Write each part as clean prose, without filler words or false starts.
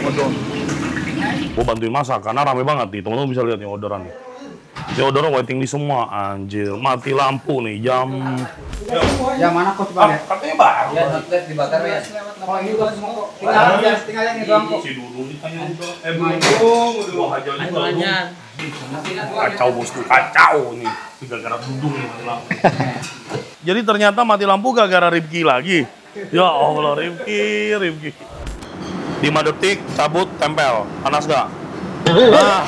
Ramadan. Gue bantuin masak karena rame banget nih. Teman-teman bisa lihat nih orderan nih. Ini orderan waiting list semua, anjir. Mati lampu nih jam. Jam mana kok coba lihat? Katanya baru. Ya, outlet dibakar ya. Oh, ini udah semua kok. Tinggal yang itu doang kok. Si Dulu ditanya belum. Udah aja juga. Kacau bosku, kacau nih. Gara-gara dudung nih mati lampu. Jadi ternyata mati lampu gara-gara Rifki lagi. Ya Allah, Rifki. 5 detik, cabut, tempel. Panas gak? Nah.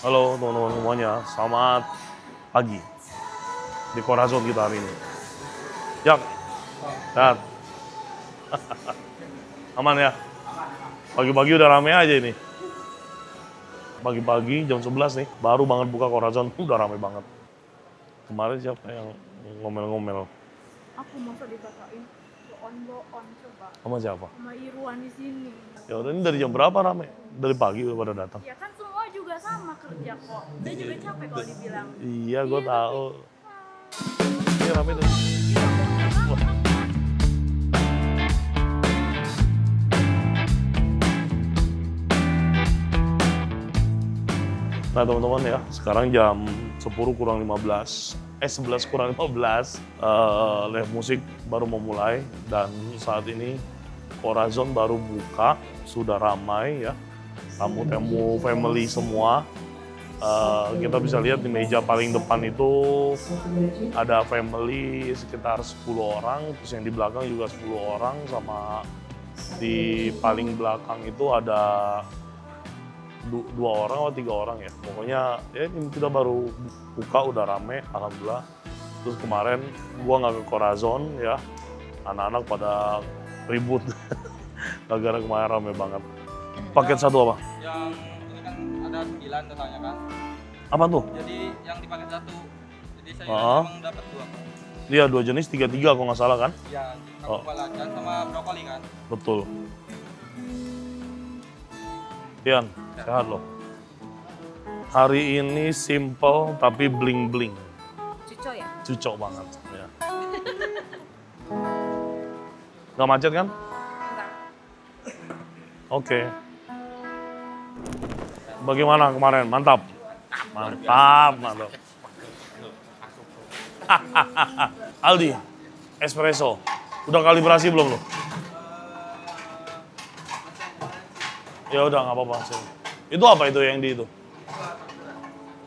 Halo teman-teman semuanya, selamat pagi di Corazon kita hari ini. Jak, sehat? Aman ya? Pagi-pagi udah rame aja ini. Pagi-pagi jam 11 nih, baru banget buka Corazon, udah rame banget. Kemarin siapa yang ngomel-ngomel? Aku masa dikatakan on coba. Sama siapa? Sama Irwan di sini. Ya udah, ini dari jam berapa rame? Dari pagi udah pada datang. Ya kan semua juga sama kerja kok. Dia juga capek kalau dibilang. Iya, gue tahu. Ini rame tuh. Nah teman-teman ya, sekarang jam 10 kurang 15, 11 kurang 15, live musik baru memulai dan saat ini Corazon baru buka, sudah ramai ya, tamu-tamu family semua. Kita bisa lihat di meja paling depan itu ada family sekitar 10 orang, terus yang di belakang juga 10 orang, sama di paling belakang itu ada 2 orang atau 3 orang ya. Pokoknya ya ini kita baru buka udah rame, alhamdulillah. Terus kemarin gua nggak ke Corazon ya, anak-anak pada ribut gara-gara kemarin rame banget. Paket satu apa? Yang ini kan ada 9 totalnya kan. Apa tuh? Jadi yang di paket satu. Jadi saya memang dapat 2 kok. Iya 2 jenis, 3 kalau nggak salah kan? Ya, kamu balacan sama brokoli kan. Betul. Pian, sehat loh. Hari ini simple tapi bling-bling. Cuco ya? Cucok banget. Ya. Nggak macet kan? Enggak. Oke. Bagaimana kemarin? Mantap? Mantap. Aldi, espresso. Udah kalibrasi belum lo? Ya udah nggak apa-apa. Itu apa itu yang di itu?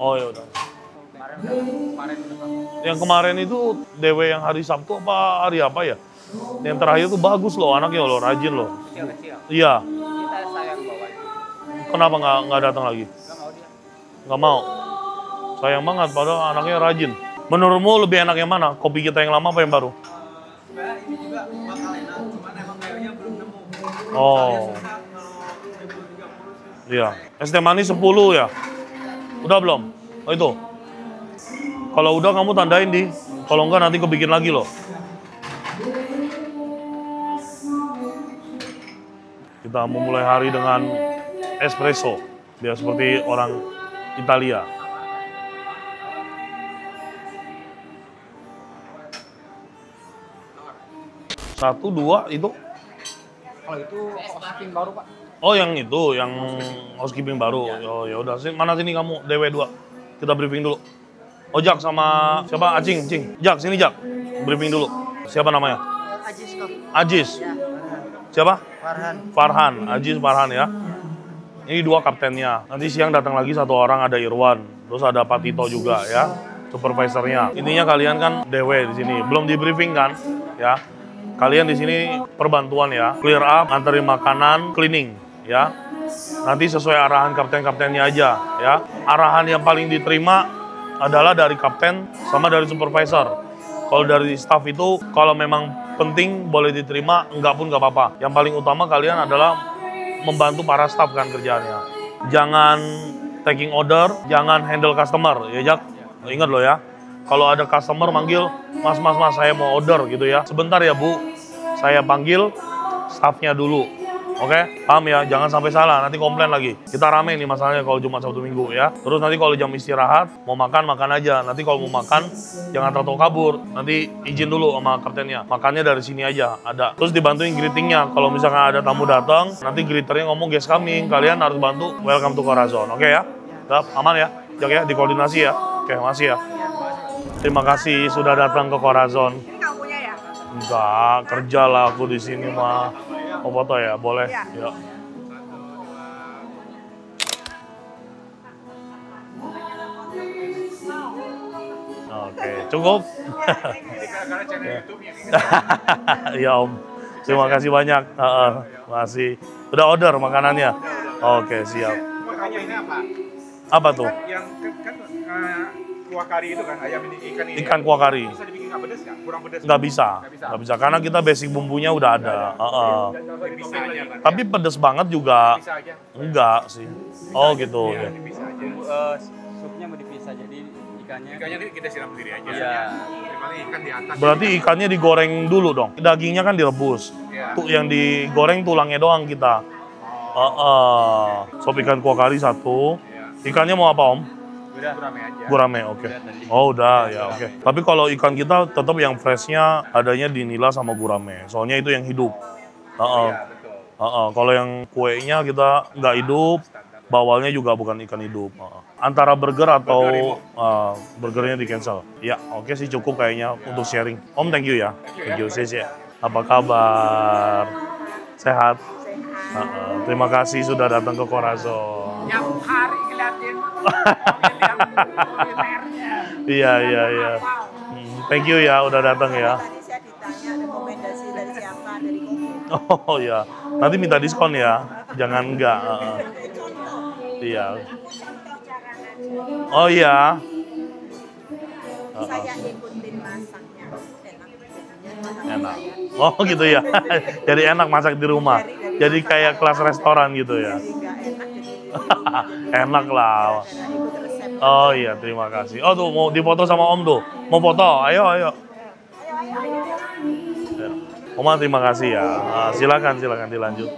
Oh ya udah. Yang kemarin itu DW yang hari Sabtu apa hari apa ya? Yang terakhir tuh bagus loh, anaknya loh, rajin loh. Kecil-kecil. Iya. Kita sayang bawa. Kenapa nggak datang lagi? Enggak mau dia. Nggak mau. Sayang banget, padahal anaknya rajin. Menurutmu lebih enak yang mana? Kopi kita yang lama apa yang baru? Ini juga bakal enak, cuman emang kayaknya belum nemu. Oh. Iya. Es teh manis 10 ya? Udah belum? Oh itu. Kalau udah kamu tandain di. Kalau enggak nanti aku bikin lagi loh. Kita memulai hari dengan espresso. Biar seperti orang Italia. Satu, 2 itu. Kalau itu housekeeping baru, Pak. Oh yang itu, yang housekeeping baru. Oh ya udah, mana sini kamu DW2. Kita briefing dulu. Oh Jak sama siapa? Acing. Jak sini Jak. Briefing dulu. Siapa namanya? Ajis kok. Ajis. Ya. Siapa? Farhan. Ajis Farhan ya. Ini 2 kaptennya. Nanti siang datang lagi 1 orang, ada Irwan. Terus ada Pak Tito juga ya, supervisornya. Intinya kalian kan DW di sini. Belum di briefing kan? Ya. Kalian di sini perbantuan ya. Clear up, anterin makanan, cleaning ya. Nanti sesuai arahan kapten-kaptennya aja ya. Arahan yang paling diterima adalah dari kapten sama dari supervisor. Kalau dari staff itu, kalau memang penting boleh diterima, enggak pun enggak apa-apa. Yang paling utama kalian adalah membantu para staff kan kerjaannya. Jangan taking order, jangan handle customer, ya Jak. Ingat loh ya. kalau ada customer manggil, mas, saya mau order gitu ya. Sebentar ya Bu, saya panggil staffnya dulu. Oke, paham ya? Jangan sampai salah, nanti komplain lagi. Kita rame nih masalahnya kalau Jumat Sabtu Minggu ya. Terus nanti kalau jam istirahat, mau makan aja. Nanti kalau mau makan, jangan tahu kabur. Nanti izin dulu sama kaptennya. Makannya dari sini aja, ada. Terus dibantuin greetingnya. Kalau misalkan ada tamu datang, nanti greeternya ngomong guest coming. Kalian harus bantu welcome to Corazon. Oke ya? Siap? Aman ya? Jak ya, dikoordinasi ya. Oke, makasih ya. Terima kasih sudah datang ke Corazon. Ini kamu punya ya? Enggak, kerja lah aku di sini mah. Mau foto ya? Boleh? Iya. Ya. Oke, cukup. Gara-gara channel YouTube-nya. Ya Om, terima kasih banyak. Masih. Udah order makanannya? Oke, siap. Makanya ini apa? Apa tuh? Yang kan kuah kari itu kan, ayam ini, ikan ini. Ikan kuah kari. Bisa dibikin nggak pedes nggak? Kurang pedes? Nggak bisa. Nggak bisa, karena kita basic bumbunya udah ada. Bisa aja kan? Tapi pedes banget juga. Bisa aja. Enggak sih. Oh gitu. Iya, Ya. bisa aja. Supnya mau dipisah jadi ikannya. Ikannya ini kita siram sendiri aja. Iya. Gimana ikan di atas? Berarti ikannya digoreng dulu dong. Dagingnya kan direbus. Iya. Tuh yang digoreng tulangnya doang kita. Sop ikan kuah kari satu. Ikannya mau apa Om? Udah. Rame aja. Gurame, oke. Udah tadi. Oh udah ya, oke. Tapi kalau ikan kita tetap yang freshnya adanya di nila sama gurame. Soalnya itu yang hidup. Iya, betul. Kalau yang kuenya kita nggak hidup, bawalnya juga bukan ikan hidup. Antara burger atau burgernya di cancel. Ya, oke sih cukup kayaknya untuk sharing. Om thank you ya. Thank you, sis ya. Apa kabar? Sehat? Terima kasih sudah datang ke Corazon. Yang hari ngeliatin kulinernya. Iya. Thank you ya udah datang ya. Tadi saya ditanya rekomendasi dari siapa, dari Koko. Oh ya, nanti minta diskon ya. Jangan enggak. Iya. Oh iya. Saya ikutin masaknya, Enak. Oh gitu ya. Jadi enak masak di rumah. Jadi kayak kelas restoran gitu ya. Jadi nggak enak, jadi Enak lah. ikut resep. Oh iya, terima kasih. Oh tuh mau difoto sama Om tuh. Mau foto? Ayo. Ya. Oma terima kasih ya. Silakan dilanjut.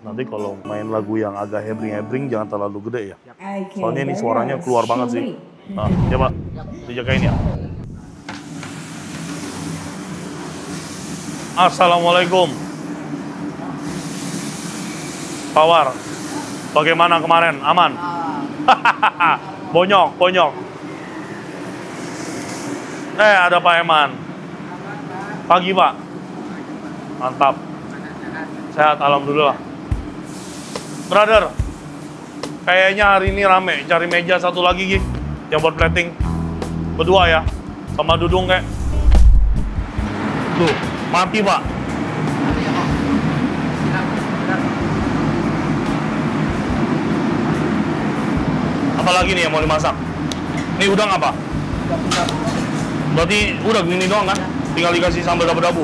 Nanti kalau main lagu yang agak hebring jangan terlalu gede ya. Soalnya ini suaranya keluar banget sih. Ya Pak, dijagain ya. Assalamualaikum. Pawar, bagaimana kemarin? Aman? Bonyok. Ada Pak Eman. Pagi Pak. Mantap. Sehat, alhamdulillah. Brother, kayaknya hari ini rame. Cari meja satu lagi, Gi. Yang buat plating. Berdua ya. Sama Dudung kayak. Tuh, mati Pak. Apa lagi nih yang mau dimasak? Ini udang apa? Berarti udah gini doang kan? Tinggal dikasih sambal dabu-dabu.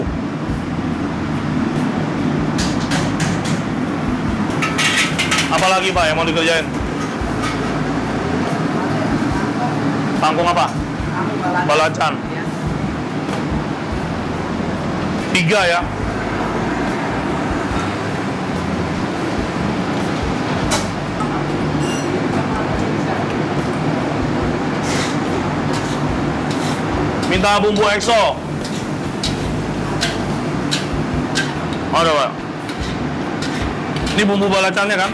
Apa lagi Pak yang mau dikerjain? Kangkung apa? Balacan. 3 ya? Minta bumbu EXO. Ada Pak. Ini bumbu balacannya kan?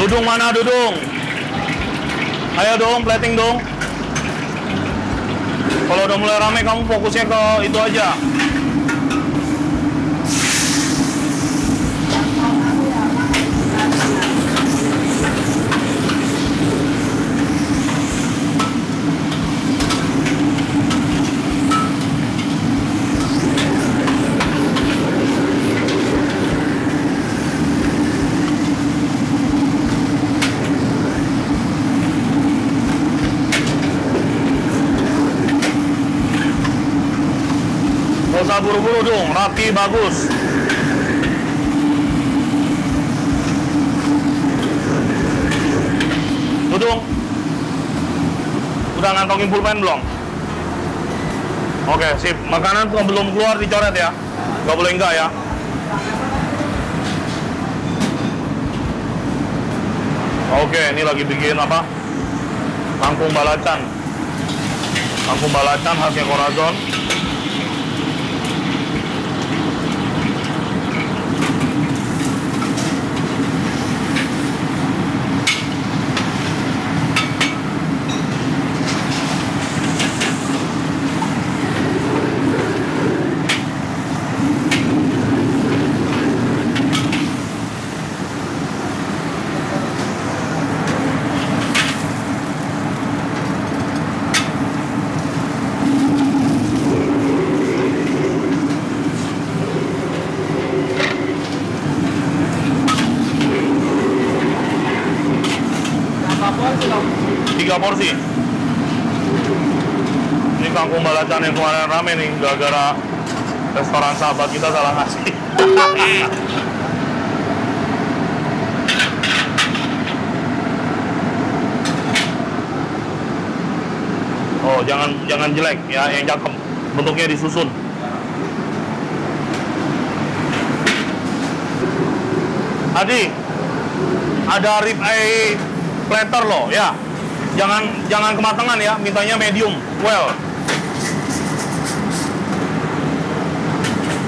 Dudung mana Dudung? Ayo dong, plating dong. Kalau udah mulai rame kamu fokusnya ke itu aja. usah buru-buru dong, rapi bagus. Dudung, udah ngantongin pulpen belum? Oke, sip. Makanan belum keluar dicoret ya, nggak boleh enggak ya. Oke, ini lagi bikin apa? Kangkung balacan. Kangkung balacan khasnya Corazon. Tiga porsi. Ini kangkung balacan yang kemarin rame nih, gara-gara restoran sahabat kita salah ngasih. Oh, jangan jelek ya, yang cakep. Bentuknya disusun. Adi, ada rib eye platter loh ya. Jangan kematangan ya, mintanya medium well.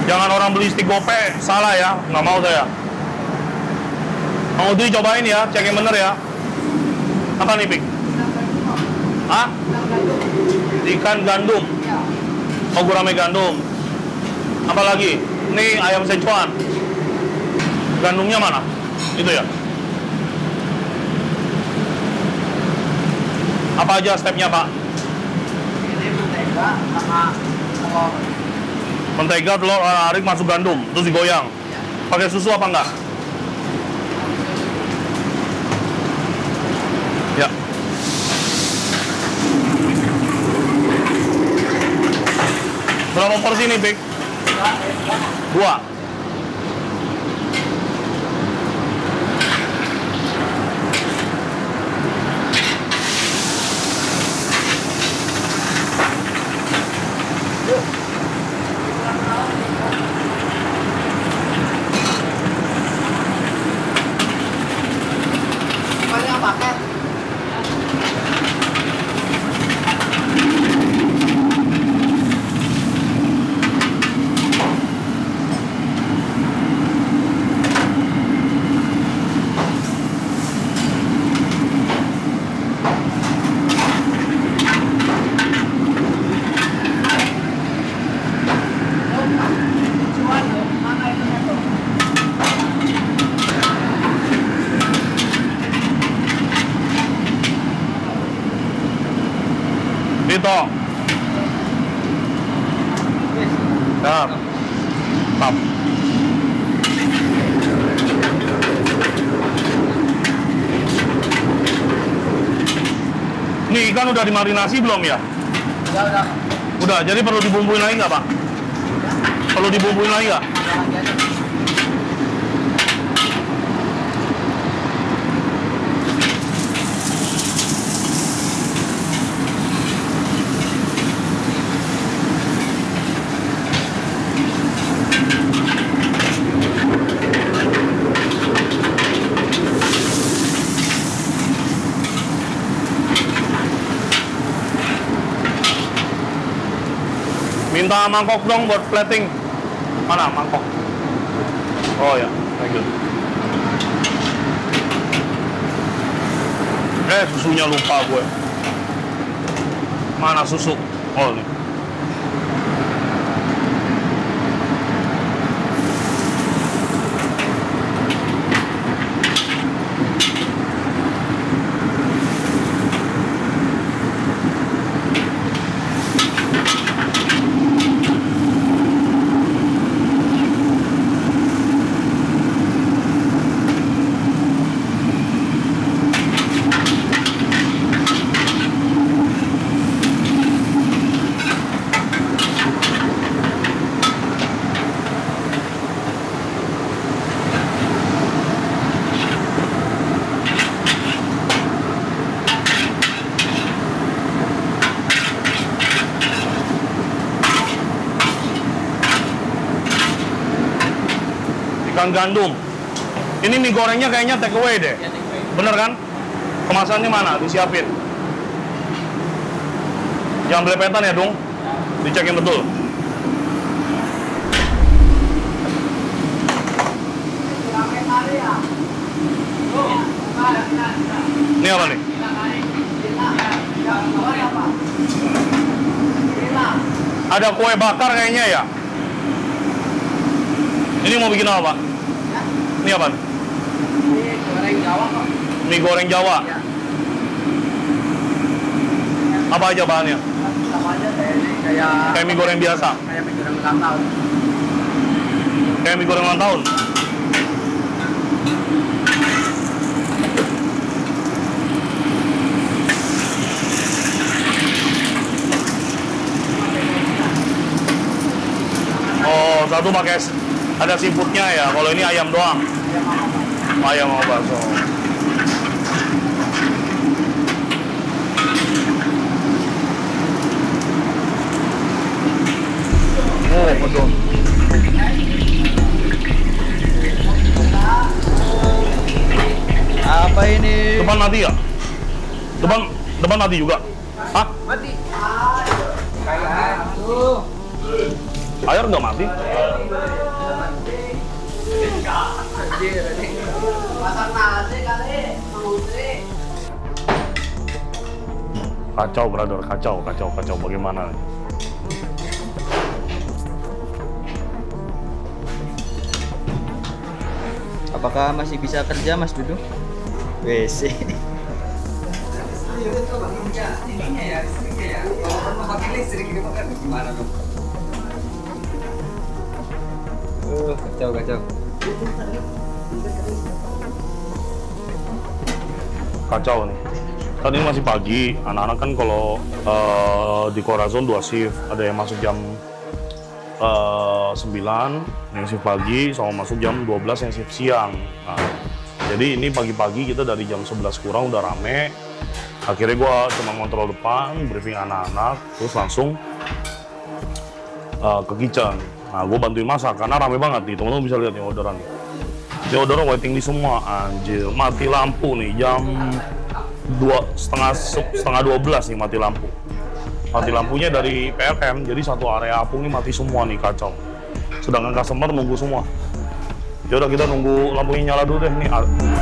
Jangan orang beli stik gope, salah ya, nggak mau saya. Mau cobain ya, cek yang bener ya. Apa nih, Pik? Hah? Ikan gandum. Oh, gurame gandum. Apa lagi? Ini ayam Sichuan. Gandumnya mana? Itu ya. Apa aja stepnya, Pak? Ini mentega sama telur. Mentega, telur, arik masuk gandum, terus digoyang. Pakai susu apa enggak? Ya. Berapa porsi nih, Pik? 2. Banyak paket. Dito. Tap. Tap. Ini ikan udah dimarinasi belum ya? Udah. Udah, jadi perlu dibumbuin lagi nggak, Pak? Perlu dibumbuin lagi nggak? Ada lagi aja. Minta mangkok dong buat plating. Mana mangkok? Oh ya, thank you. Susunya lupa gue. Mana susu? Oh, ini. gandum. Ini mie gorengnya kayaknya take away deh. Bener kan? Kemasannya mana? Disiapin. Jangan belepetan ya, Dung. Dicekin betul. Ini apa nih? Ada kue bakar kayaknya ya. Ini mau bikin apa, Pak? Ini apa? Ini goreng Jawa kok. Mie goreng Jawa. Ya. Apa aja bahannya? Sama aja kayak Kayak mie goreng biasa. kayak mie goreng ulang tahun. Kayak mie goreng ulang tahun. Oh, satu pakai ada seafoodnya ya. Kalau ini ayam doang. Ayam sama bakso. Oh, betul. Apa ini? Depan mati ya? Depan mati juga? Hah? Mati. Kayak tuh. Air nggak mati? Anjir ini. Masak nasi kali, Putri. Kacau, brother. Kacau. Bagaimana nih? Apakah masih bisa kerja, Mas Dudu? WC. Ininya ya, listriknya ya. Kalau mau pakai listrik ini makan gimana dong? Kacau. Kacau nih. Kan ini masih pagi. Anak-anak kan kalau di Corazon 2 shift. Ada yang masuk jam 9 yang shift pagi, sama masuk jam 12 yang shift siang. Nah, jadi ini pagi-pagi kita dari jam 11 kurang udah rame. Akhirnya gue cuma ngontrol depan, briefing anak-anak, terus langsung ke kitchen. Nah, gue bantuin masak karena rame banget nih. Teman-teman bisa lihat nih orderan nih. Ini orderan waiting list semua, anjir. Mati lampu nih, jam setengah 12 nih mati lampu. Mati lampunya dari PLN, jadi satu area apung ini mati semua nih, kacau. Sedangkan customer nunggu semua. Ya udah kita nunggu lampunya nyala dulu deh, nih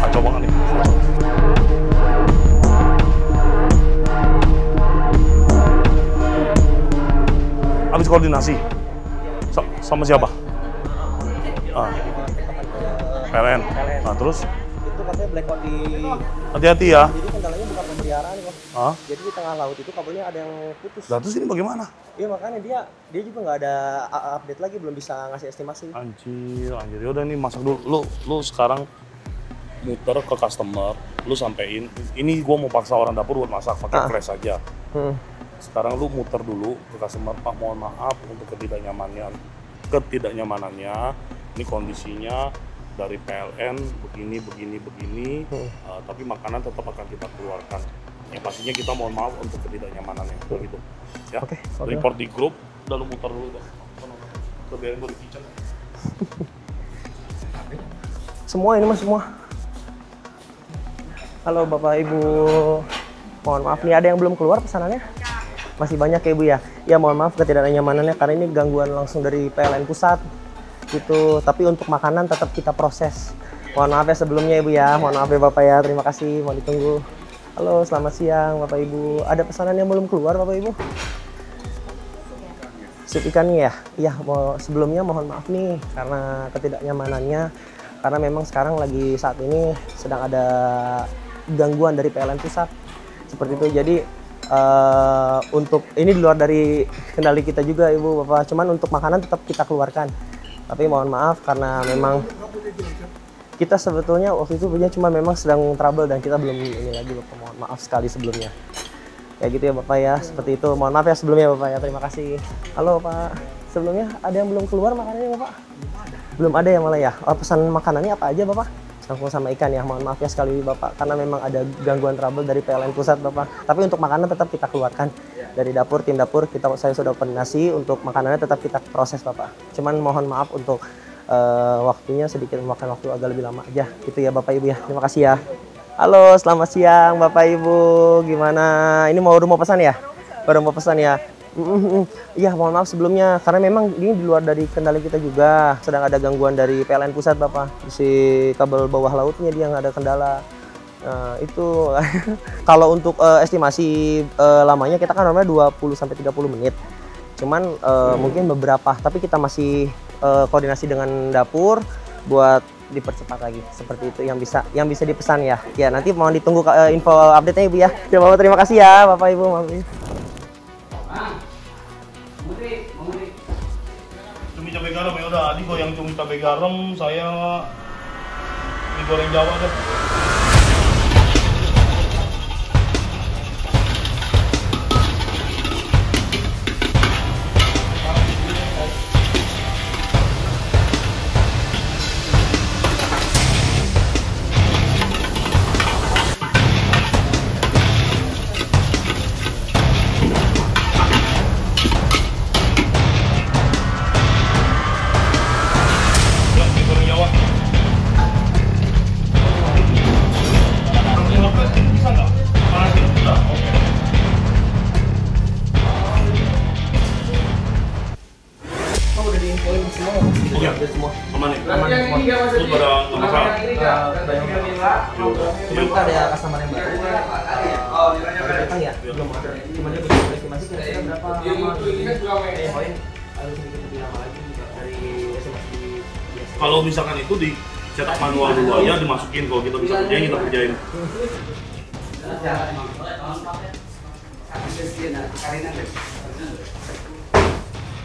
kacau banget nih. Habis koordinasi sama siapa? PLN. Nah terus? Itu katanya blackout di. Hati-hati ya. Jadi kendalanya bukan pemeliharaan kok. Hah? Jadi di tengah laut itu kabelnya ada yang putus. Lah terus ini bagaimana? Iya makanya dia juga nggak ada update lagi, belum bisa ngasih estimasi. Anjir. Yaudah nih masak dulu. Lu sekarang muter ke customer, lu sampein. Ini gua mau paksa orang dapur buat masak pakai flash aja. Sekarang lu muter dulu ke customer, Pak mohon maaf untuk ketidaknyamanannya. Ini kondisinya dari PLN begini. Tapi makanan tetap akan kita keluarkan. Yang pastinya kita mohon maaf untuk ketidaknyamanannya, begitu. Ya. Oke. Report di grup, lalu muter dulu dah. Biarin gue di kitchen. Semua ini mas semua. Halo Bapak Ibu, mohon maaf nih ada yang belum keluar pesanannya? Masih banyak ya Ibu ya? Ya mohon maaf ketidaknyamanannya karena ini gangguan langsung dari PLN pusat gitu. Tapi untuk makanan tetap kita proses. Mohon maaf ya sebelumnya Ibu ya, mohon maaf ya Bapak ya, terima kasih, mohon ditunggu. Halo selamat siang Bapak Ibu, ada pesanan yang belum keluar Bapak Ibu? Sup ikannya ya? Iya, sebelumnya mohon maaf nih karena ketidaknyamanannya. Karena memang sekarang lagi saat ini sedang ada gangguan dari PLN pusat seperti itu. Jadi untuk ini di luar dari kendali kita juga Ibu Bapak. Cuman untuk makanan tetap kita keluarkan. Tapi mohon maaf karena memang kita sebetulnya waktu itu punya cuma memang sedang trouble dan kita belum ini lagi Bapak. Mohon maaf sekali sebelumnya. Ya gitu ya Bapak ya. Seperti itu. Mohon maaf ya sebelumnya Bapak ya. Terima kasih. Halo Pak. Sebelumnya ada yang belum keluar makanannya Bapak? Belum ada ya malah ya. Pesan makanannya apa aja Bapak? Kangkung sama ikan ya. Mohon maaf ya sekali Bapak karena memang ada gangguan trouble dari PLN pusat Bapak. Tapi untuk makanan tetap kita keluarkan dari dapur, tim dapur saya sudah koordinasi untuk makanannya tetap kita proses Bapak. Cuman mohon maaf untuk waktunya sedikit memakan waktu agak lebih lama aja gitu ya Bapak Ibu ya. Terima kasih ya. Halo, selamat siang Bapak Ibu. Gimana? Ini baru mau pesan ya? Baru mau pesan ya? Iya, mohon maaf sebelumnya karena memang ini di luar dari kendali kita juga. Sedang ada gangguan dari PLN pusat Bapak. Si kabel bawah lautnya dia nggak ada kendala. Nah, itu kalau untuk estimasi lamanya kita kan normalnya 20 sampai 30 menit. Cuman mungkin beberapa, tapi kita masih koordinasi dengan dapur buat dipercepat lagi. Seperti itu yang bisa dipesan ya. Ya, nanti mohon ditunggu info update-nya Ibu ya. Ya Bapak, terima kasih ya Bapak Ibu. Cumi cabai garam ya udah, Adi goyang cumi cabai garam, saya mie goreng Jawa deh. Sebentar ya customer yang baru. Datang ya? Belum ada. Cuma dia butuh estimasi kira-kira berapa lama? Poin harus sedikit lebih lama lagi dari estimasi biasa. Kalau misalkan itu dicetak manual dulu aja, dimasukin kalau kita bisa kerjain, kita kerjain.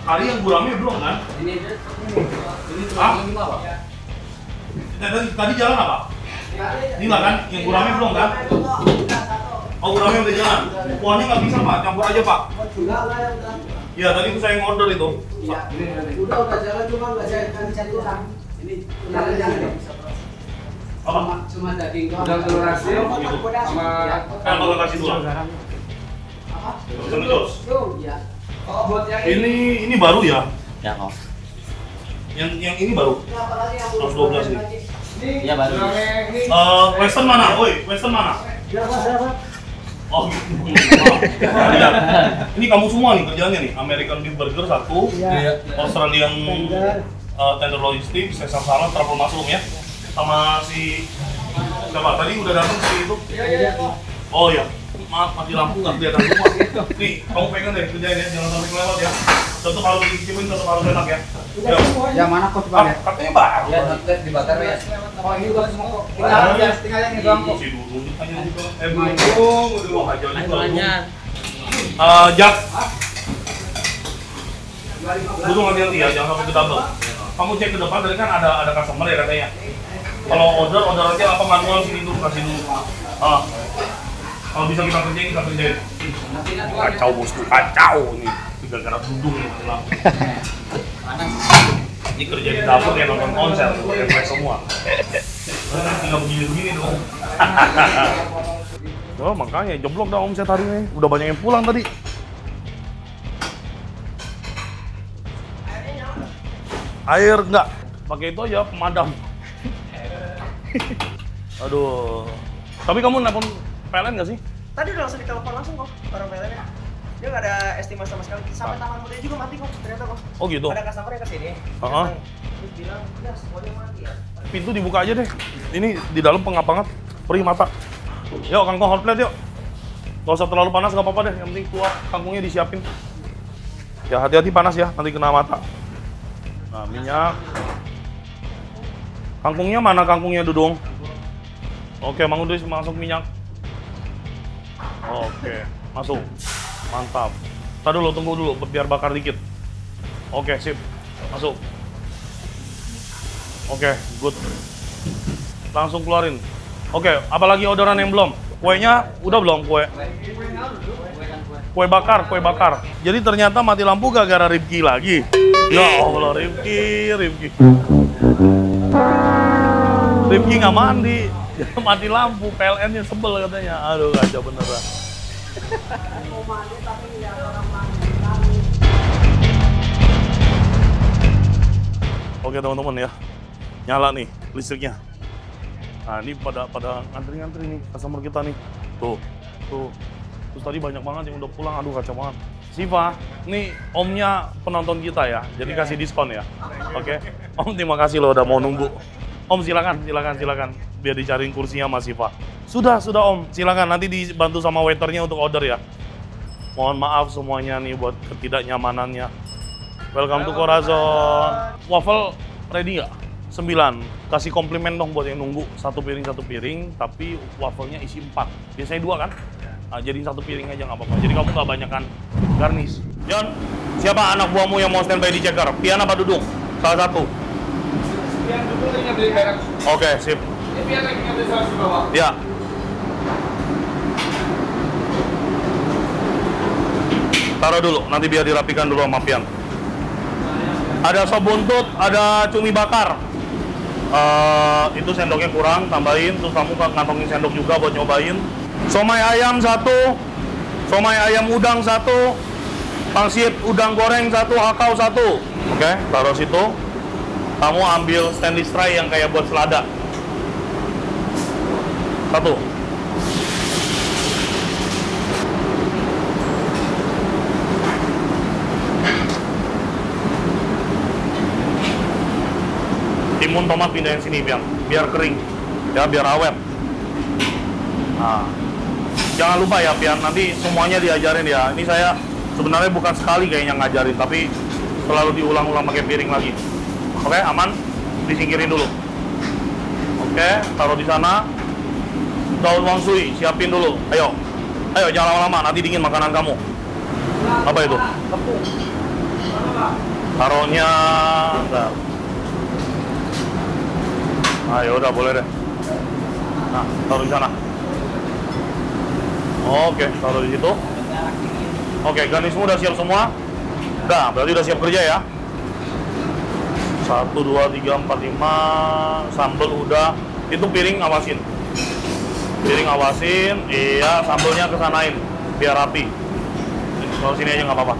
Hari yang gurame belum kan? Tadi jalan apa? Ini lah kan, yang gurame belum kan? Oh, gurame udah jalan. Kuahnya nggak bisa Pak, campur aja Pak. Iya, tadi itu saya order itu. Udah jalan cuma nggak cari orang. Ini Apa? cuma daging doang. Udah telur asin sama Kalau kasih dua. Sama jos. ya. Oh, buat yang Ini baru ya? Ya kok. Yang ini baru. 112 nih. Iya baru. Western mana? Woi, Western mana? Oh, gitu. Ini kamu semua nih kerjaannya nih. American Beef Burger 1, Australian Tenderloin Steak, Caesar salad, truffle mushroom ya. Sama si siapa? Tadi udah datang si itu. Oh ya. Maaf, mati lampu nggak kelihatan semua. Nih, kamu pegang deh kerjain ya, jangan sampai kelewat ya. Tentu kalau dicicipin tetap harus enak ya. yang mana kok coba ya? Katanya baru. Ya, nanti dibakar ya. Oh, ini udah semua kok. Tinggal yang ini doang kok. Si Dudung tanya juga. Dudung, udah aja juga. Jak. Dudung hati-hati ya, jangan sampai kedouble. Kamu cek ke depan tadi kan ada customer ya katanya. Kalau order aja apa manual sini dulu kasih dulu. Kalau bisa kita kerjain. Kacau bosku, kacau nih. Gara-gara Dudung nih bilang. Ini kerja di dapur kayak nonton konser, pakai flash semua. Tinggal begini-begini dong. Oh, makanya jeblok dah omset hari ini. Udah banyak yang pulang tadi. Air enggak, pakai itu aja pemadam. Aduh. Tapi kamu nelpon PLN nggak sih? Tadi udah langsung ditelepon langsung kok orang PLN-nya. Dia nggak ada estimasi sama sekali. Sampai taman muda juga mati kok ternyata kok. Oh gitu. Ada customer yang kesini. Terus bilang, udah semuanya mati ya. Pintu dibuka aja deh. Ini di dalam pengap banget. Perih mata. Yuk kangkung hot plate yuk. Gak usah terlalu panas gak apa-apa deh. Yang penting keluar kangkungnya disiapin. Ya hati-hati panas ya. Nanti kena mata. Nah minyak. Kangkungnya mana kangkungnya Dudung? Oke, Mang Udris masuk minyak. Oke, masuk. Mantap. Tadi dulu, tunggu dulu, biar bakar dikit. Oke, sip. Masuk. Oke, good. Langsung keluarin. Oke, apalagi orderan yang belum? Kuenya udah belum kue? Kue bakar. Jadi ternyata mati lampu gara-gara Rifki lagi. Ya Allah, Rifki. Rifki nggak mandi. Mati lampu, PLN-nya sebel katanya. Aduh, kacau beneran. Oke teman-teman ya, nyala nih listriknya. Nah ini pada ngantri-ngantri nih customer kita nih. Tuh. Terus tadi banyak banget yang udah pulang, aduh kacau banget. Siva, ini omnya penonton kita ya, jadi kasih diskon ya. Oke. Om terima kasih loh udah mau nunggu. Om silakan. Biar dicariin kursinya Mas Siva. Sudah Om, silakan nanti dibantu sama waiternya untuk order ya. Mohon maaf semuanya nih buat ketidaknyamanannya. Welcome to Corazon. Waffle ready nggak? 9. Kasih komplimen dong buat yang nunggu. Satu piring, tapi wafelnya isi 4. Biasanya 2 kan? Nah, jadi 1 piring aja nggak apa-apa. Jadi kamu nggak banyakan garnish. John, siapa anak buahmu yang mau standby di checker? Pian apa Dudung? Salah satu. Pian dulu lagi ngambil barang. Oke, sip. Pian lagi ngambil saus di bawah. Ya. Taruh dulu, nanti biar dirapikan dulu sama Pian. Ada sop buntut, ada cumi bakar. Itu sendoknya kurang, tambahin. Terus kamu ngantongin sendok juga buat nyobain. Somai ayam 1, somai ayam udang 1, pangsit udang goreng 1, hakau 1. Oke, taruh situ. Kamu ambil stainless tray yang kayak buat selada. 1. Timun tomat pindahin sini biar kering, ya biar awet. Nah, jangan lupa ya Pian, nanti semuanya diajarin ya. Ini saya sebenarnya bukan sekali kayaknya ngajarin, tapi selalu diulang-ulang pakai piring lagi. Oke, aman? Disingkirin dulu. Oke, taruh di sana. Daun wangshui, siapin dulu. Ayo, jangan lama-lama, nanti dingin makanan kamu. Apa itu? Taruhnya, bentar. Ayo udah boleh deh. Nah, taruh di sana. Oke, taruh di situ. Oke, garnismu udah siap semua? Udah, berarti udah siap kerja ya. 1, 2, 3, 4, 5. Sambal udah. Itu piring awasin. Piring awasin. Iya, sambelnya kesanain biar rapi. Kalau sini aja nggak apa-apa.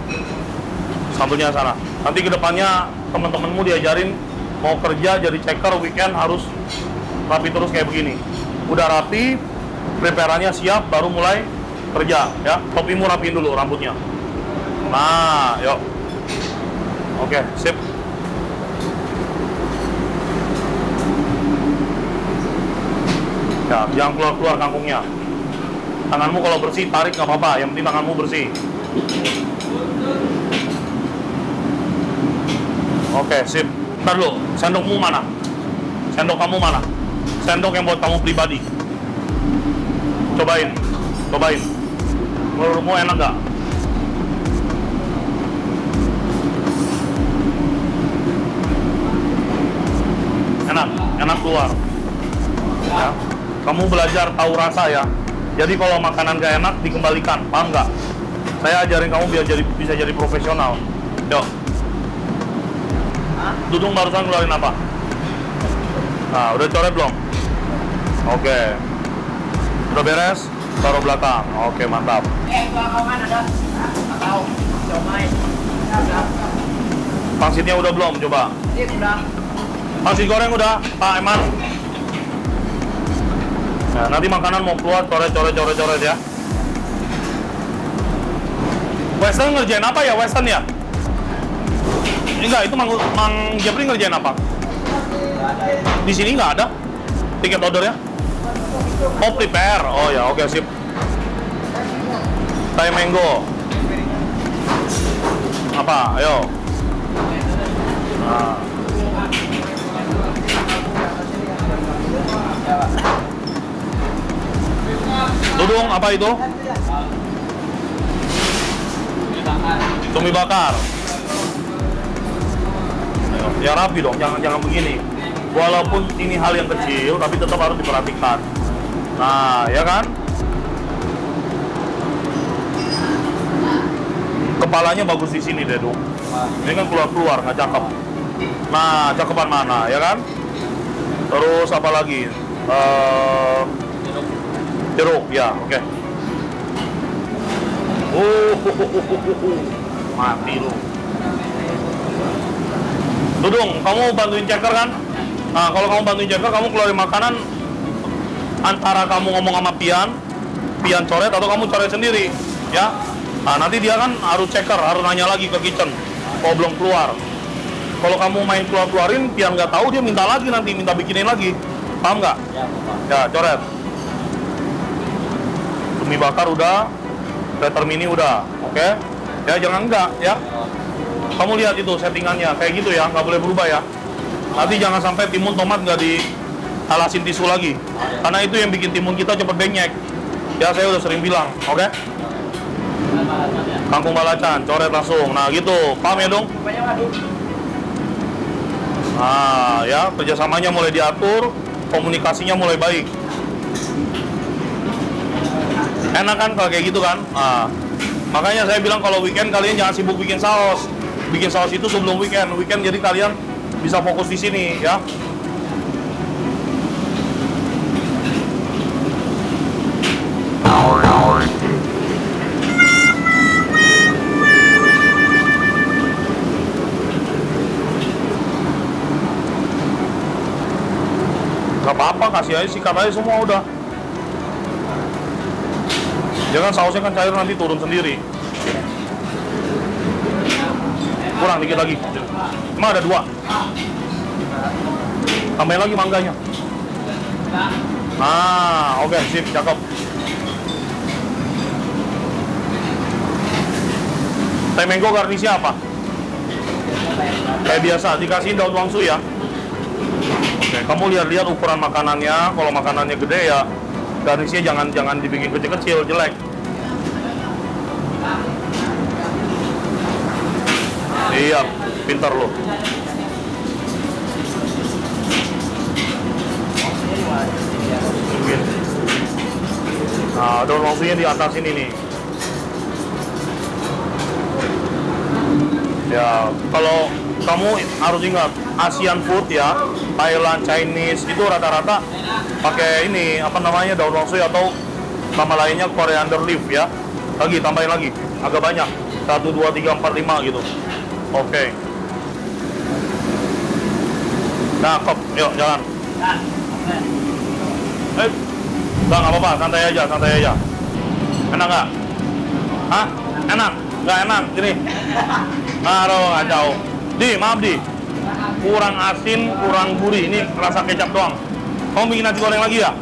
Sambelnya sana. Nanti kedepannya teman-temanmu diajarin mau kerja jadi checker weekend harus rapi terus kayak begini. Udah rapi, preparannya siap, baru mulai kerja ya. Topimu rapiin dulu rambutnya. Nah, yuk. Oke, sip. Ya, jangan keluar-keluar kangkungnya. Tanganmu kalau bersih, tarik nggak apa-apa. Yang penting tanganmu bersih. Oke, sip. Ntar dulu, sendokmu mana? Sendok kamu mana? Sendok yang buat kamu pribadi. Cobain. Menurutmu enak nggak? Enak keluar. Ya. Kamu belajar tahu rasa ya. Jadi kalau makanan gak enak dikembalikan, paham nggak? Saya ajarin kamu biar bisa jadi profesional. Yuk. Dudung barusan ngeluarin apa? Nah, udah coret belum? Oke. Udah beres? Taruh belakang. Oke, mantap. Belakangan ada atau comai. Pangsitnya udah belum? Coba. Udah. Pangsit goreng udah, Pak Eman. Nah, nanti makanan mau keluar, coret ya. Western ngerjain apa ya, Western ya? Enggak, itu Mang Jeffrey ngerjain apa? Di sini nggak ada tiket ordernya? Oh, prepare. Oh ya, oke, sip. Thai mango. Apa? Ayo. Nah. Dudung, apa itu? Cumi bakar. Ayo, ya rapi dong, jangan begini. Walaupun ini hal yang kecil, tapi tetap harus diperhatikan. Nah, ya kan? Kepalanya bagus di sini deh, Dung. Ini kan keluar-keluar, nggak cakep. Nah, cakepan mana, ya kan? Terus apa lagi? Jeruk, ya, oke. Mati lu. Dudung, kamu bantuin checker kan? Nah, kalau kamu bantuin checker, kamu keluarin makanan antara kamu ngomong sama Pian coret atau kamu coret sendiri, ya. Nah, nanti dia kan harus checker, harus nanya lagi ke kitchen kalau belum keluar. Kalau kamu main keluarin, Pian nggak tahu, dia minta lagi nanti, minta bikinin lagi. Paham nggak? Ya, coret. Mie bakar udah, platter mini udah, oke? Ya, jangan enggak, ya. Kamu lihat itu settingannya, kayak gitu ya, nggak boleh berubah ya. Nanti jangan sampai timun tomat nggak dialasin tisu lagi, karena itu yang bikin timun kita cepet benyek. Ya, saya udah sering bilang, oke? Kangkung balacan, coret langsung. Nah, gitu, paham ya dong? Nah, ya, kerjasamanya mulai diatur, komunikasinya mulai baik. Enak kan kalau kayak gitu kan? Nah, makanya saya bilang kalau weekend kalian jangan sibuk bikin saus. Bikin saus itu sebelum weekend. Weekend jadi kalian bisa fokus di sini ya. Gak apa-apa, kasih aja, sikat aja semua udah. Jangan sausnya kan cair nanti turun sendiri. Kurang dikit lagi. Emang ada 2. Tambahin lagi mangganya. Nah, oke, sip, cakep. Teh mango garnisnya apa? Kayak biasa, dikasihin daun wangsu ya. Oke, kamu lihat-lihat ukuran makanannya. Kalau makanannya gede ya, garnisnya jangan dibikin kecil-kecil, jelek. Iya, pintar lo. Nah, daun wangsunya di atas ini nih. Ya, kalau kamu harus ingat Asian food ya, Thailand, Chinese itu rata-rata pakai ini apa namanya daun wangsu atau nama lainnya coriander leaf ya. Lagi tambahin lagi, agak banyak. 1, 2, 3, 4, 5 gitu. Oke. Cakep, yuk jalan. Nggak apa-apa, santai aja. Enak nggak? Hah? Enak? Nggak enak? Gini. Aduh, kacau. Maaf Di. Kurang asin, kurang gurih. Ini rasa kecap doang. Kamu bikin nasi goreng lagi ya?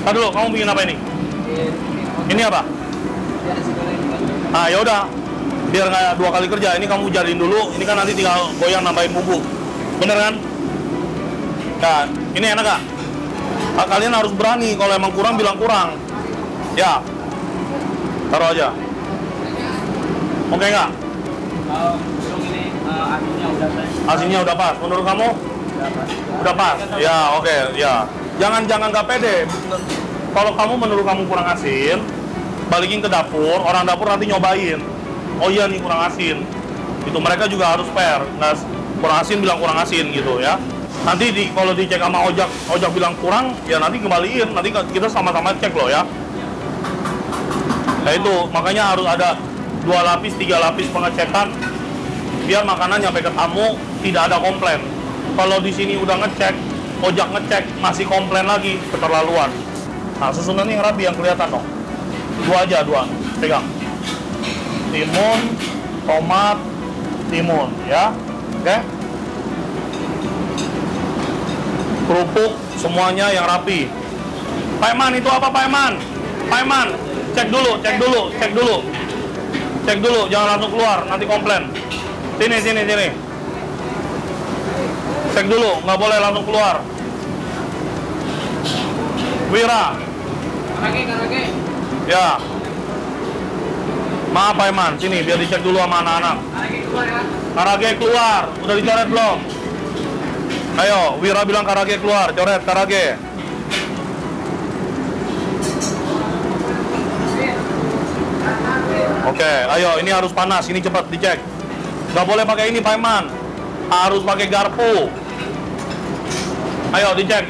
Tadi dulu, kamu bikin apa ini? Ini apa? Nah, yaudah. Biar nggak 2 kali kerja, ini kamu jadiin dulu. Ini kan nanti tinggal goyang nambahin bumbu. Bener kan? Nah, ini enak nggak? Nah, kalian harus berani. Kalau emang kurang, bilang kurang. Ya. Taruh aja. Oke nggak? Asinnya udah pas. Menurut kamu? Udah pas. Ya, oke. Ya. Jangan nggak pede. Kalau kamu menurut kamu kurang asin, balikin ke dapur. Orang dapur nanti nyobain. Oh iya nih kurang asin. Itu mereka juga harus fair. Nggak kurang asin bilang kurang asin gitu ya. Nanti kalau dicek sama ojek bilang kurang, ya nanti kembaliin. Nanti kita sama-sama cek loh ya. Nah itu makanya harus ada 2 lapis, 3 lapis pengecekan biar makanan nyampe ke tamu tidak ada komplain. Kalau di sini udah ngecek, ojek ngecek masih komplain lagi, keterlaluan. Nah susunan yang rapi yang kelihatan dong. 2 aja, 2. Pegang. Timun, tomat, timun ya. Oke. Kerupuk semuanya yang rapi. Pak Eman itu apa Pak Eman? Pak Eman, cek dulu, jangan langsung keluar, nanti komplain. Sini. Cek dulu, nggak boleh langsung keluar. Wira. Karage. Ya. Maaf Pak Eman, sini biar dicek dulu sama anak-anak. Karage keluar, udah dicoret belum? Ayo, Wira bilang karage keluar, coret karage. Oke, ayo ini harus panas, ini cepat dicek. Gak boleh pakai ini Pak Eman, harus pakai garpu. Ayo dicek,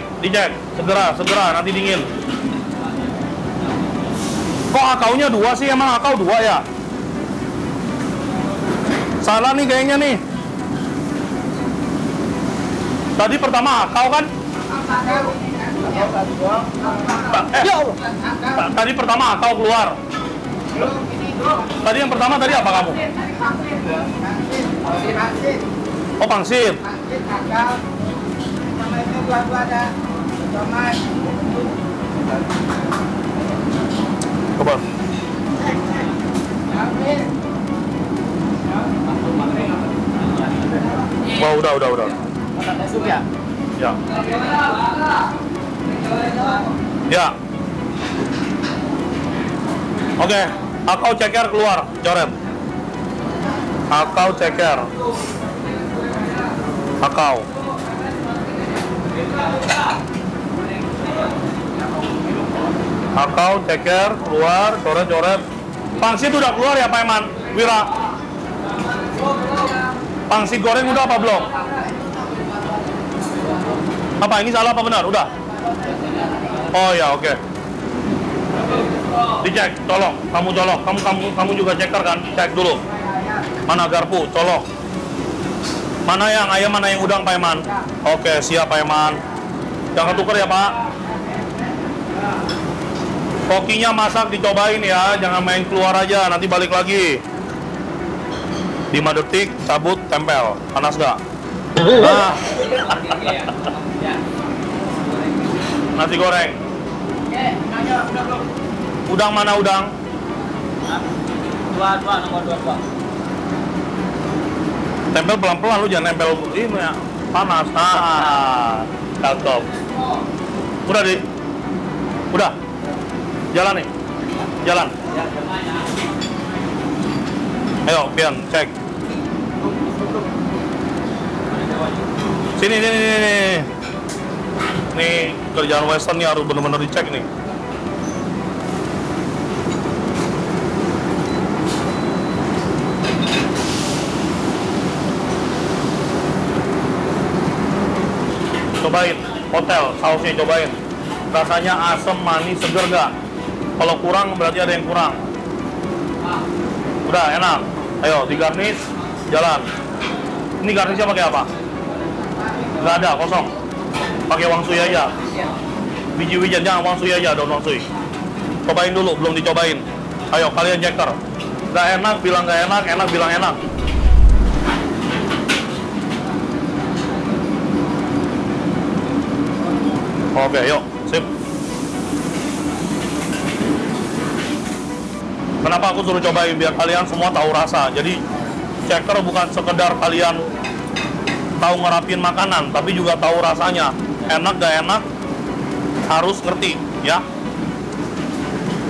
segera, nanti dingin. Kok akaunya 2 sih, emang akau 2 ya? Salah nih kayaknya nih. Tadi pertama kau kan? Ya Allah. Tadi pertama kau keluar. Tadi yang pertama tadi apa kamu? Oh, pangsit. Coba. Wah, udah. Ya. Ya. Ya. Oke, akau ceker keluar, coret. Akau ceker. Akau. Akau ceker keluar, coret. Pangsit udah keluar ya, Pak Eman? Wira. Pangsit goreng udah apa belum? Apa ini salah apa benar? Udah. Oh ya, oke. Dicek, colok. Kamu juga ceker kan? Cek dulu. Mana garpu, colok. Mana yang ayam, mana yang udang, Pak Eman? Oke, siap, Pak Eman. Jangan tuker ya, Pak. Kokinya masak dicobain ya, jangan main keluar aja, nanti balik lagi. 5 detik, cabut, tempel. Panas gak? Nah. Nasi goreng. Udang mana udang? Nomor 2. Tempel pelan-pelan, lu jangan nempel ini ya. Panas. Ah, cakep. Udah, Di. Udah. Jalan nih. Jalan. Ayo, Pian, cek. Sini. Nih, kerjaan western nih harus bener-bener dicek nih. Cobain, hotel, sausnya cobain. Rasanya asam, manis, seger gak? Kalau kurang berarti ada yang kurang. Udah, enak. Ayo, digarnish, jalan. Ini garnishnya pakai apa? Nggak ada, kosong. Pakai wang sui aja. Biji wijen, jangan wang sui aja, daun wang sui. Cobain dulu, belum dicobain. Ayo, kalian ceker. Nggak enak, bilang nggak enak, enak bilang enak. Oke, yuk, sip. Kenapa aku suruh cobain? Biar kalian semua tahu rasa. Jadi, ceker bukan sekedar kalian tahu ngerapin makanan, tapi juga tahu rasanya. Enak gak enak, harus ngerti, ya.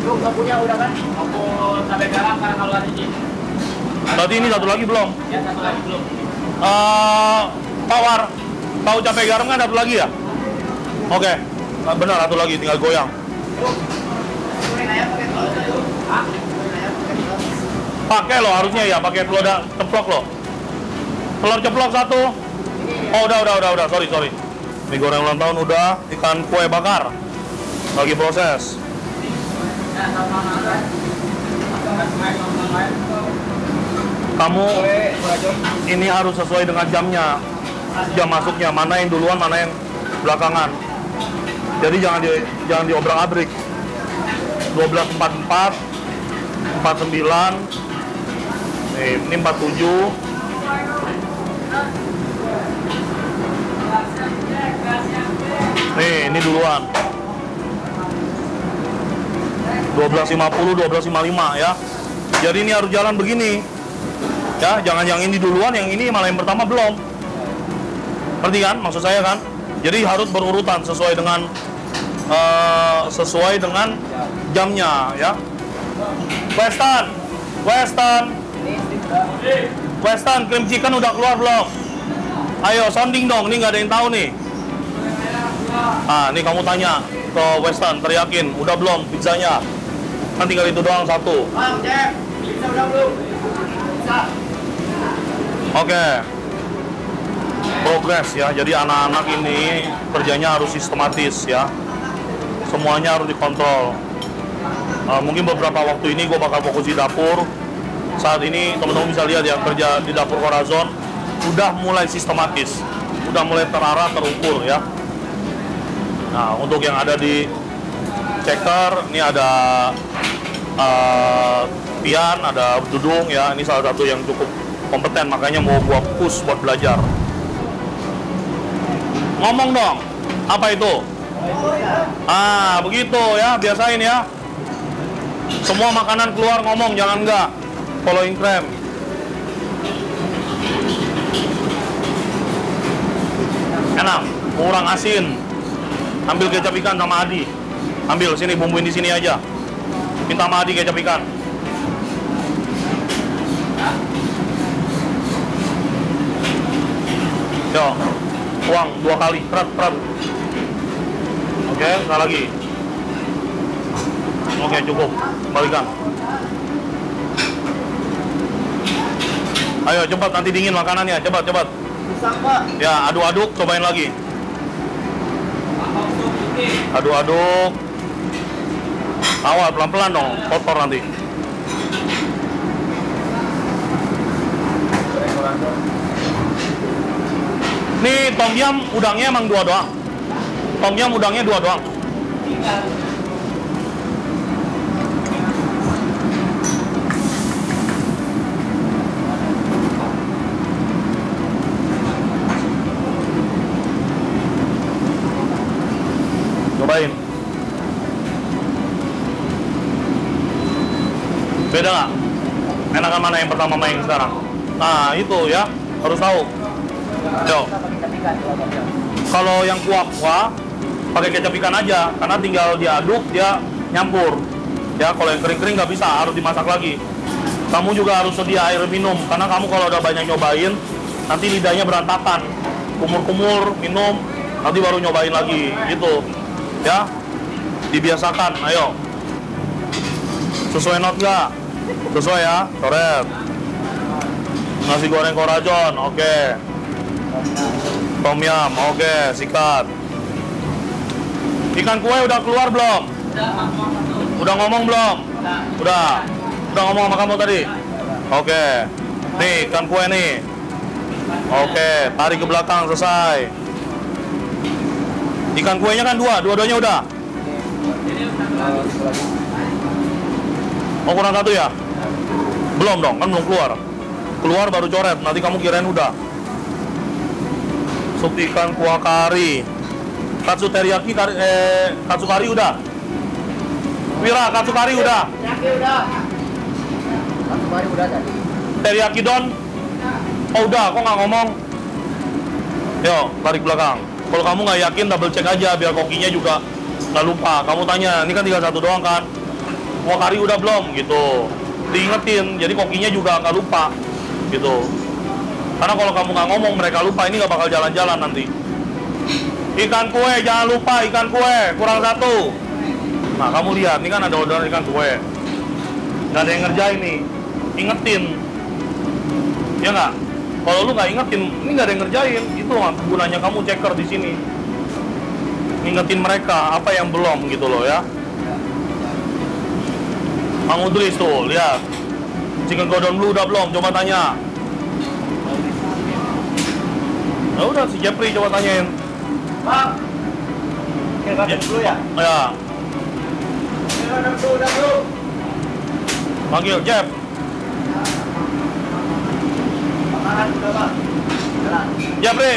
Lu nggak punya udah kan? Aku sampai garam karena kalau ada ini. Berarti ini satu lagi belum? Ya, satu lagi belum. Tawar, tahu capek garam kan satu lagi ya? Oke, benar satu lagi, tinggal goyang. Pakai loh harusnya ya, pakai telur ceplok loh. Telur ceplok satu. Oh udah, sorry. Mie goreng ulang tahun udah, ikan kue bakar lagi proses. Kamu ini harus sesuai dengan jamnya, jam masuknya, mana yang duluan, mana yang belakangan. Jadi jangan diobrak-abrik. 12.44, 49. Ini 47. Nih, ini duluan. 12.50, 12.55 ya. Jadi ini harus jalan begini. Ya, jangan yang ini duluan, yang ini malah yang pertama belum. Ngerti kan? Maksud saya kan? Jadi harus berurutan sesuai dengan jamnya ya. Western cream chicken udah keluar belum? Ayo sounding dong, ini nggak ada yang tahu nih. Ini kamu tanya ke Western, teriakin, udah belum pizzanya? Kan tinggal itu doang satu. Oke. Progres ya, jadi anak-anak ini kerjanya harus sistematis ya. Semuanya harus dikontrol. Mungkin beberapa waktu ini gue bakal fokus di dapur. Saat ini teman-teman bisa lihat ya, kerja di dapur Corazon udah mulai sistematis. udah mulai terarah, terukur ya. Nah, untuk yang ada di Ceker, ini ada Tian, ada Dudung ya. Ini salah satu yang cukup kompeten, makanya mau gua push buat belajar. Ngomong dong, apa itu? Ah, begitu ya, biasain ya. Semua makanan keluar ngomong, jangan enggak. Following krem. Enak, kurang asin. Ambil kecap ikan sama Adi. Ambil sini, bumbuin di sini aja. Minta sama Adi kecap ikan. Yo, tuang 2 kali, prat. Oke, sekali lagi. Oke, cukup. Kembalikan. Ayo, cepat, nanti dingin makanannya. Cepat. Pisang, Pak. Ya, aduk-aduk, cobain lagi. Aduk-aduk. Awal, pelan-pelan dong, kotor nanti. Nih, tom yum udangnya emang 2 doang. Tom yum udangnya 2 doang. Cobain. Beda nggak? Enakan mana yang pertama main sekarang? Nah, itu ya, harus tahu. Yo. Kalau yang kuah-kuah, pakai kecap ikan aja, karena tinggal diaduk, dia nyampur. Ya, kalau yang kering-kering nggak bisa, harus dimasak lagi. Kamu juga harus sedia air minum, karena kamu kalau udah banyak nyobain, nanti lidahnya berantakan. Kumur-kumur, minum, nanti baru nyobain lagi, gitu. Ya, dibiasakan, ayo. Sesuai not nggak? Sesuai ya, coret. Nasi goreng korajon, oke. Tom yum, oke, sikat. Ikan kue udah keluar belum? Udah ngomong belum? Udah ngomong sama kamu tadi? Oke. Nih, ikan kue nih. Oke, tarik ke belakang, selesai. Ikan kuenya kan dua-duanya udah? Oh, kurang 1 ya? Belum dong, kan belum keluar. Keluar baru coret, nanti kamu kirain udah. Sup ikan kuah kari. Katsu teriyaki, katsu kari udah? Wira, katsu kari udah? Teriyaki udah. Katsu kari udah tadi. Teriyaki don? Oh udah, kok nggak ngomong? Yuk, tarik belakang. Kalau kamu nggak yakin, double check aja biar kokinya juga nggak lupa. Kamu tanya, ini kan tinggal 1 doang kan? Kuah kari udah belum? Gitu. Diingetin, jadi kokinya juga nggak lupa. Gitu. Karena kalau kamu nggak ngomong, mereka lupa, ini nggak bakal jalan-jalan nanti. Ikan kue, jangan lupa ikan kue, kurang 1. Nah, kamu lihat, ini kan ada orderan ikan kue. Nggak ada yang ngerjain nih, ingetin. Ya nggak? Kalau lu nggak ingetin, ini nggak ada yang ngerjain. Itu gunanya kamu ceker di sini. Ingetin mereka apa yang belum gitu loh ya. Mang Udris tuh, lihat. Chicken Cordon Bleu udah belum? Coba tanya. Ya udah, si Jeffrey coba tanyain. Pak. Kita dulu ya. Ya. Udah dulu. Panggil Jeff. Makanan udah, Pak. Jeffrey,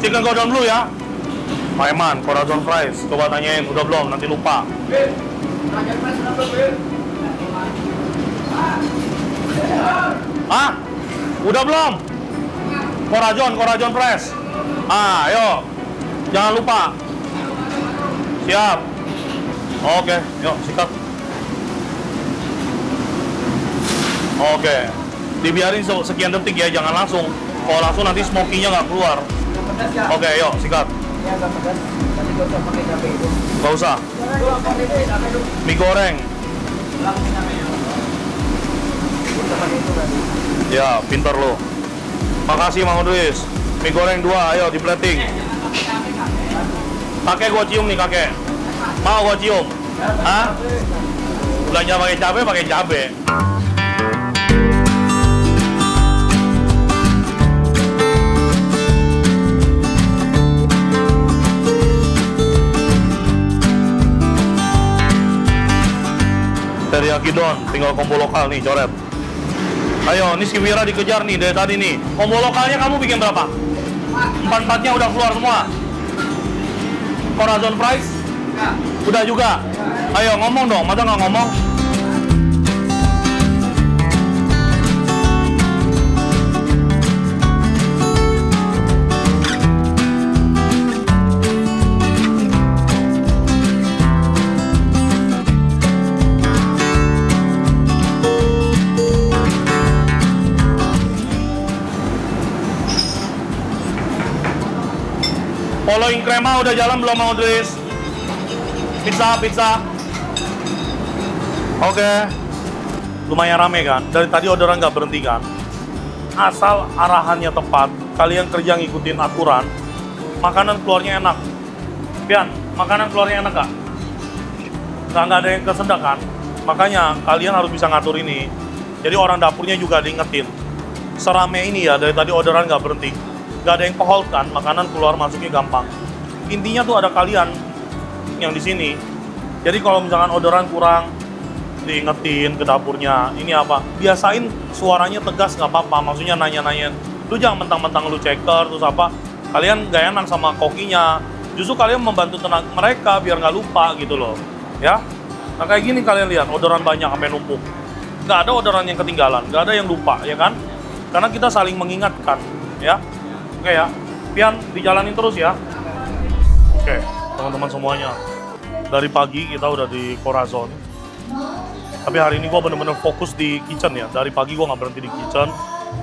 Chicken Cordon Bleu ya. Pak Eman, Corazon Fries. Coba tanyain, udah belum? Nanti lupa. Bin. Corazon Fries udah belum, Bin? Ah? Udah belum? Corazon Fries. Ah, ayo. Jangan lupa. Siap. Oke, yuk sikat. Oke. Dibiarin sekian detik ya, jangan langsung. Kalau langsung nanti smoky-nya nggak keluar. Oke, yuk sikat. Ini agak pedas. Nanti gak usah pakai cabai itu. Nggak usah. Mie goreng. Ya, pintar lo. Makasih Mang Udris. Mie goreng 2, ayo di plating. Kakek gua cium nih kakek. Mau gua cium? Hah? Belanja pakai cabai. Teriyaki Don, tinggal combo lokal nih, coret. Ayo, ini si Wira dikejar nih dari tadi nih. Combo lokalnya kamu bikin berapa? 4-4-nya udah keluar semua. Corazon Fries? Udah juga. Ayo ngomong dong, masa nggak ngomong? Following Crema udah jalan belum, mau Dris? Pizza. Oke. Lumayan rame kan? Dari tadi orderan nggak berhenti kan? Asal arahannya tepat, kalian kerja ngikutin aturan, makanan keluarnya enak. Pian, makanan keluarnya enak nggak? Nggak ada yang kesedak kan? Makanya kalian harus bisa ngatur ini. Jadi orang dapurnya juga diingetin. Serame ini ya, dari tadi orderan nggak berhenti. Nggak ada yang hold kan, makanan keluar masuknya gampang. Intinya tuh ada kalian yang di sini. Jadi kalau misalkan orderan kurang, diingetin ke dapurnya, ini apa? Biasain suaranya tegas nggak apa-apa, maksudnya nanya-nanyain. Lu jangan mentang-mentang lu checker, terus apa? Kalian nggak enak sama kokinya. Justru kalian membantu tenang mereka biar nggak lupa gitu loh. Ya? Nah kayak gini kalian lihat, orderan banyak sampai numpuk. Nggak ada orderan yang ketinggalan, nggak ada yang lupa, ya kan? Karena kita saling mengingatkan, ya. Oke ya, Pian dijalanin terus ya. Oke, teman-teman semuanya. Dari pagi kita udah di Corazon. Tapi hari ini gue bener-bener fokus di kitchen ya. Dari pagi gue nggak berhenti di kitchen.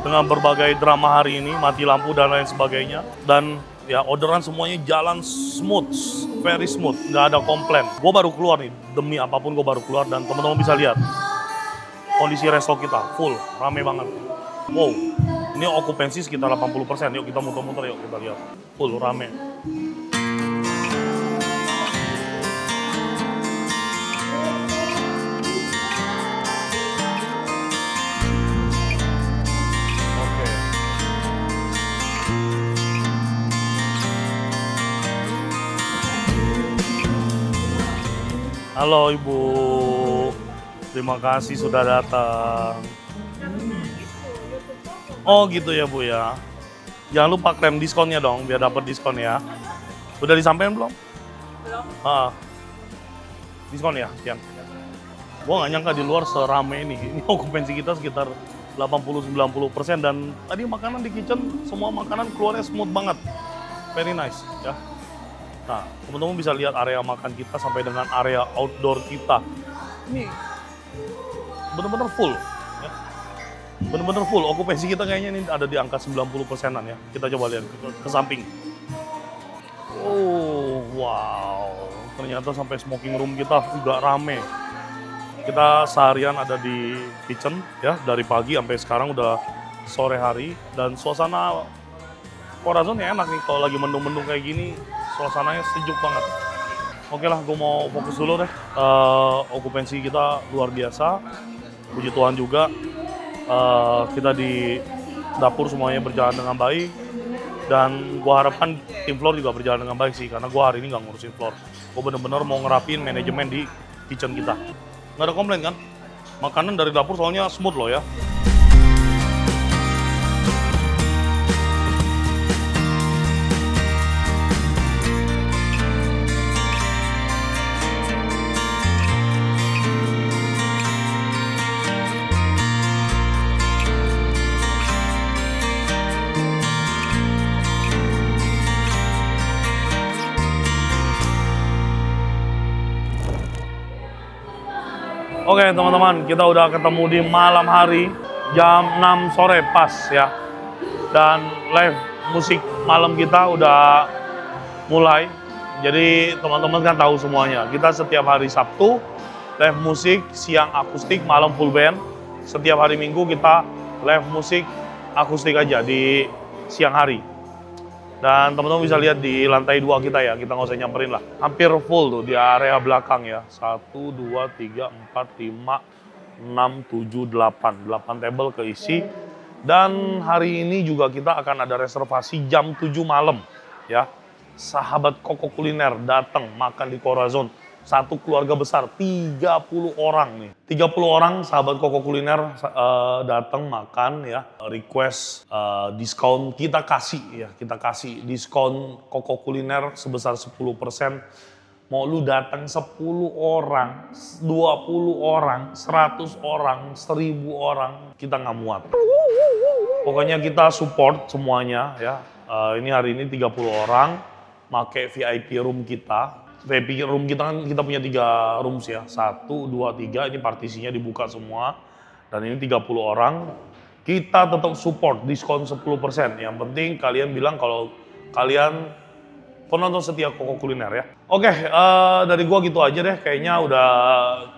Dengan berbagai drama hari ini, mati lampu dan lain sebagainya. Dan ya orderan semuanya jalan smooth, very smooth. Nggak ada komplain. Gue baru keluar nih, demi apapun gue baru keluar. Dan teman-teman bisa lihat. Kondisi resto kita full, rame banget. Wow. Ini okupansi sekitar 80%. Yuk kita muter-muter, yuk kita lihat. Full, rame. Oke. Halo Ibu. Terima kasih sudah datang. Oh gitu ya Bu ya. Jangan lupa klaim diskonnya dong, biar dapat diskon ya. Udah disampaikan belum? Belum. Diskon ya, Pian. Gua nggak nyangka di luar serame ini. Ini okupansi kita sekitar 80-90% dan tadi makanan di kitchen, semua makanan keluarnya smooth banget. Very nice ya. Nah, teman-teman bisa lihat area makan kita sampai dengan area outdoor kita. Ini bener-bener full. Bener-bener full, okupansi kita kayaknya ini ada di angka 90%-an ya. Kita coba lihat ke samping. Oh, wow. Ternyata sampai smoking room kita juga rame. Kita seharian ada di kitchen ya, dari pagi sampai sekarang udah sore hari. Dan suasana Corazon ya enak nih, kalau lagi mendung-mendung kayak gini, suasananya sejuk banget. Oke lah, gue mau fokus dulu deh. Okupansi kita luar biasa, puji Tuhan juga. Kita di dapur semuanya berjalan dengan baik dan gue harapkan tim floor juga berjalan dengan baik sih, karena gue hari ini nggak ngurusin floor. Gue bener-bener mau ngerapin manajemen di kitchen kita. Nggak ada komplain kan? Makanan dari dapur soalnya smooth loh ya. Oke teman-teman, kita udah ketemu di malam hari, jam 6 sore pas ya. Dan live musik malam kita udah mulai. Jadi teman-teman kan tahu semuanya, kita setiap hari Sabtu live musik, siang akustik, malam full band. Setiap hari Minggu kita live musik akustik aja di siang hari. Dan teman-teman bisa lihat di lantai 2 kita ya, kita nggak usah nyamperin lah. Hampir full tuh di area belakang ya. 1, 2, 3, 4, 5, 6, 7, 8. 8 table keisi. Dan hari ini juga kita akan ada reservasi jam 7 malam ya. Sahabat Koko Kuliner datang makan di Corazon Satu keluarga besar, 30 orang nih. 30 orang sahabat Koko Kuliner datang makan ya. Request diskon, kita kasih diskon Koko Kuliner sebesar 10%. Mau lu datang 10 orang, 20 orang, 100 orang, 1000 orang, kita nggak muat. Pokoknya kita support semuanya ya. Ini hari ini 30 orang, pakai VIP room kita. VIP room kita kan kita punya 3 rooms ya, 1, 2, 3, ini partisinya dibuka semua. Dan ini 30 orang, kita tetap support, diskon 10%. Yang penting kalian bilang kalau kalian penonton setia Koko Kuliner ya. Oke, dari gua gitu aja deh, kayaknya udah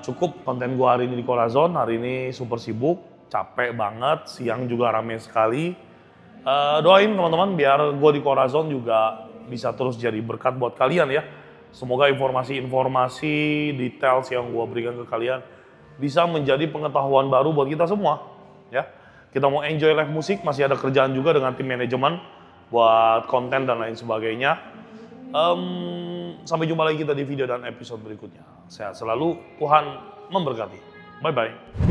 cukup konten gua hari ini di Corazon. Hari ini super sibuk, capek banget, siang juga rame sekali. Doain teman-teman biar gua di Corazon juga bisa terus jadi berkat buat kalian ya. Semoga informasi-informasi details yang gue berikan ke kalian bisa menjadi pengetahuan baru buat kita semua. Ya, kita mau enjoy live musik, masih ada kerjaan juga dengan tim manajemen buat konten dan lain sebagainya. Sampai jumpa lagi kita di video dan episode berikutnya. Sehat selalu, Tuhan memberkati. Bye-bye.